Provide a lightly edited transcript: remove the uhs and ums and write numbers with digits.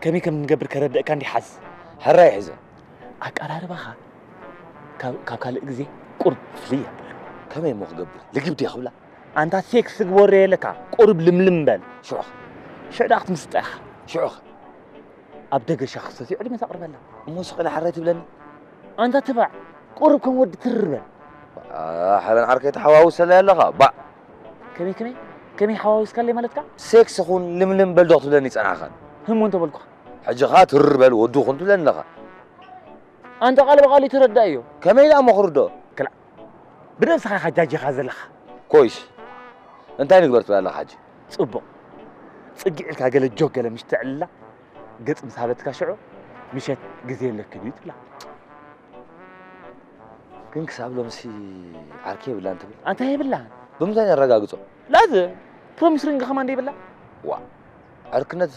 كمي كم نقبر كرد كان دي حز حراي حزة أقرار بخا كال إجزي قرب فليه كمي مو قبر لقبتي خبلا أنت سيكس وري لك قرب لملم بال شو داخت مستح شعخ أبدأ شخص يعدي ما تقرب له موسيقى حريت بلن أنت تبع قرب كم ود تربل حالا حركة حواوس لا لغا با كمي حواوس كان لي مالتك سيكس خون لملم بل دوت بلن يصنع خان هم وانت بالكو حجغات الربل ودو خنت بلن لغا أنت قالب غالي ترد أيو كمي لا مخردو كلا بنفس حجاجي خازلخ كويس انت هاي نقبرت بلا حاج صبو صقع لك قال الجو قال مش تعلا قص مسابتك شعو مشيت جزيل لك كبيت لا كنك سابلو مسي عركي بلا انت بلا أنت هي بالله بمتاني الرقاقصو لازم بروميس رينج كمان دي بالله وا عركنت